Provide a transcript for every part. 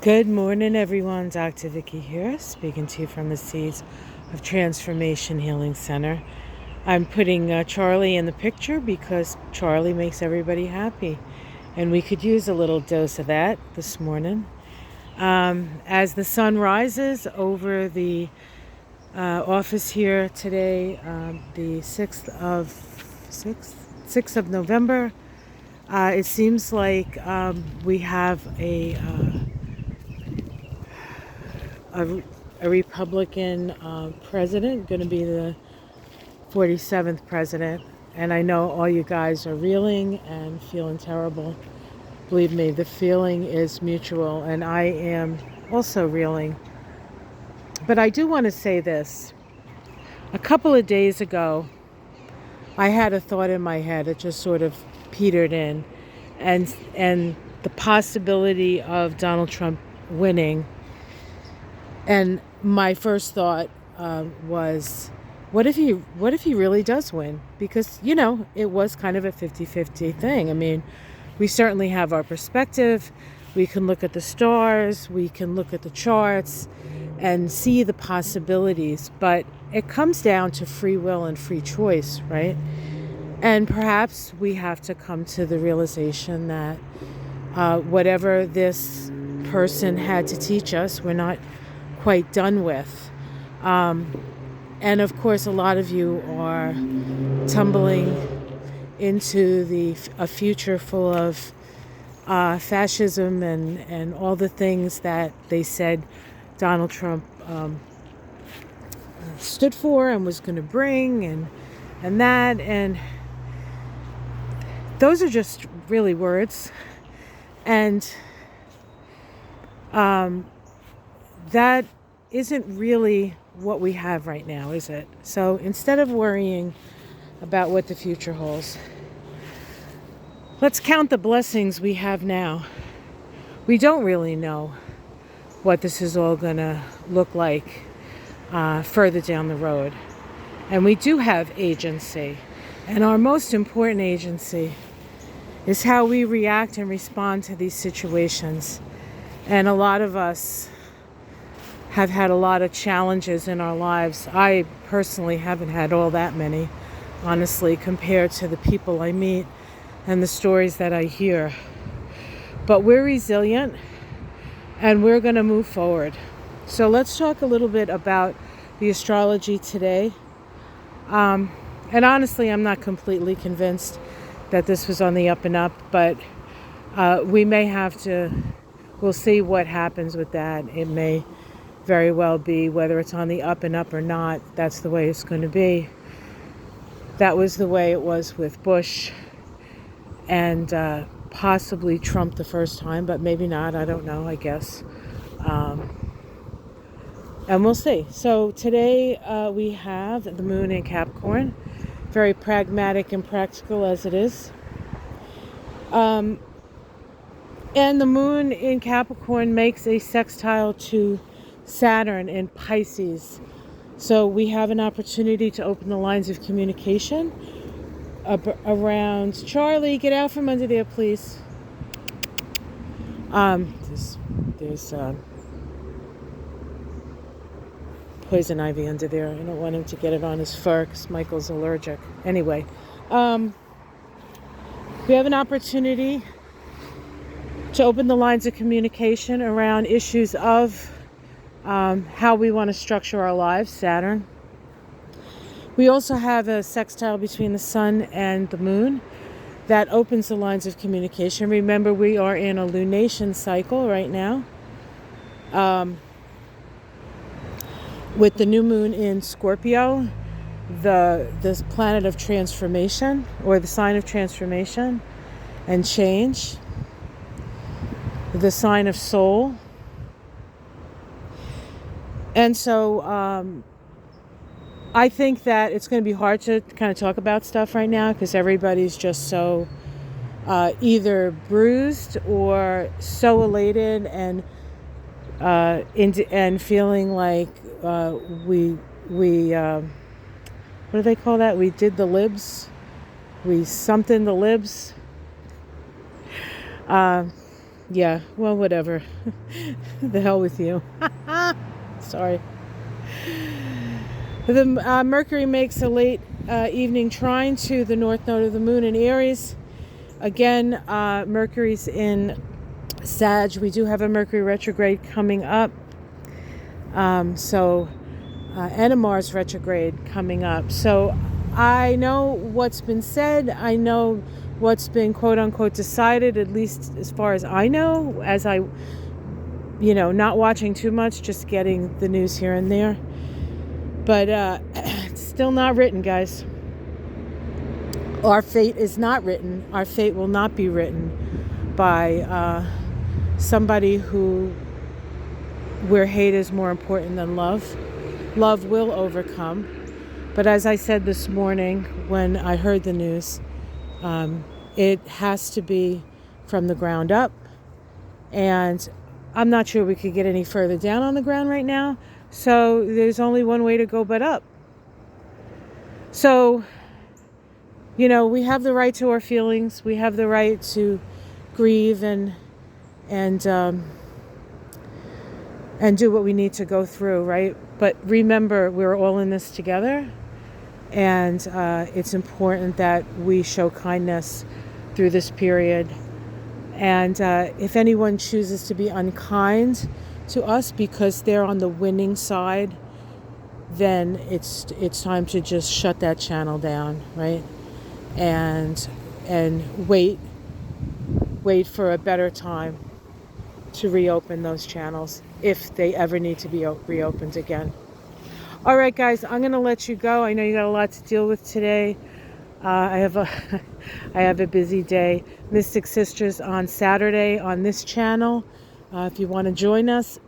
Good morning, everyone. Dr. Vicky here, speaking to you from the Seeds of Transformation Healing Center. I'm putting Charlie in the picture because Charlie makes everybody happy, and we could use a little dose of that this morning. As the sun rises over the office here today, the 6th of November, it seems like we have a Republican president, going to be the 47th president. And I know all you guys are reeling and feeling terrible. Believe me, the feeling is mutual, and I am also reeling. But I do want to say this. A couple of days ago, I had a thought in my head. It just sort of petered in. And the possibility of Donald Trump winning. And my first thought was, what if he really does win? Because, it was kind of a 50-50 thing. I mean, we certainly have our perspective. We can look at the stars. We can look at the charts and see the possibilities. But it comes down to free will and free choice, right? And perhaps we have to come to the realization that whatever this person had to teach us, we're not quite done with. And of course, a lot of you are tumbling into a future full of fascism and all the things that they said Donald Trump stood for and was going to bring and that. And those are just really words. And that isn't really what we have right now, is it? So instead of worrying about what the future holds, let's count the blessings we have now. We don't really know what this is all going to look like further down the road. And we do have agency. And our most important agency is how we react and respond to these situations. And a lot of us have had a lot of challenges in our lives. I personally haven't had all that many, honestly, compared to the people I meet and the stories that I hear. But we're resilient and we're going to move forward. So let's talk a little bit about the astrology today. And honestly, I'm not completely convinced that this was on the up and up, but we may have to, we'll see what happens with that. It may very well be, whether it's on the up and up or not, that's the way it's going to be. That was the way it was with Bush and possibly Trump the first time, but maybe not. I don't know, I guess. And we'll see. So today we have the moon in Capricorn, very pragmatic and practical as it is. And the moon in Capricorn makes a sextile to Saturn in Pisces. So we have an opportunity to open the lines of communication around Charlie. Get out from under there, please. There's poison ivy under there. I don't want him to get it on his fur because Michael's allergic. Anyway, we have an opportunity to open the lines of communication around issues of how we want to structure our lives, Saturn. We also have a sextile between the sun and the moon that opens the lines of communication. Remember, we are in a lunation cycle right now with the new moon in Scorpio, this planet of transformation, or the sign of transformation and change, the sign of soul. And so I think that it's going to be hard to kind of talk about stuff right now because everybody's just so either bruised or so elated and feeling like we what do they call that? We did the libs. We something the libs. Yeah, well, whatever. The hell with you. Sorry. The Mercury makes a late evening trine to the north node of the moon in Aries. Again, Mercury's in Sag. We do have a Mercury retrograde coming up. And a Mars retrograde coming up. So I know what's been said. I know what's been quote unquote decided, at least as far as I know, as I, not watching too much, just getting the news here and there. But it's still not written, guys. Our fate is not written. Our fate will not be written by somebody where hate is more important than love. Love will overcome. But as I said this morning when I heard the news, it has to be from the ground up. And I'm not sure we could get any further down on the ground right now. So there's only one way to go but up. So, we have the right to our feelings. We have the right to grieve and do what we need to go through, right? But remember, we're all in this together, and it's important that we show kindness through this period. And if anyone chooses to be unkind to us because they're on the winning side, then it's time to just shut that channel down, right? And wait for a better time to reopen those channels if they ever need to be reopened again. All right, guys, I'm going to let you go. I know you got a lot to deal with today. I have a busy day. Mystic Sisters on Saturday on this channel. If you want to join us,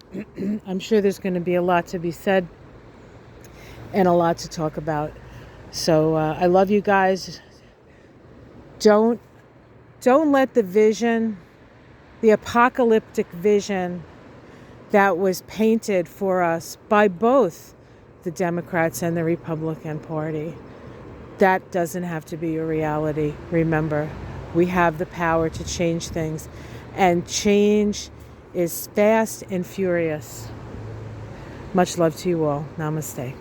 I'm sure there's going to be a lot to be said and a lot to talk about. So I love you guys. Don't let the vision, the apocalyptic vision that was painted for us by both the Democrats and the Republican Party, that doesn't have to be a reality. Remember, we have the power to change things, and change is fast and furious. Much love to you all. Namaste.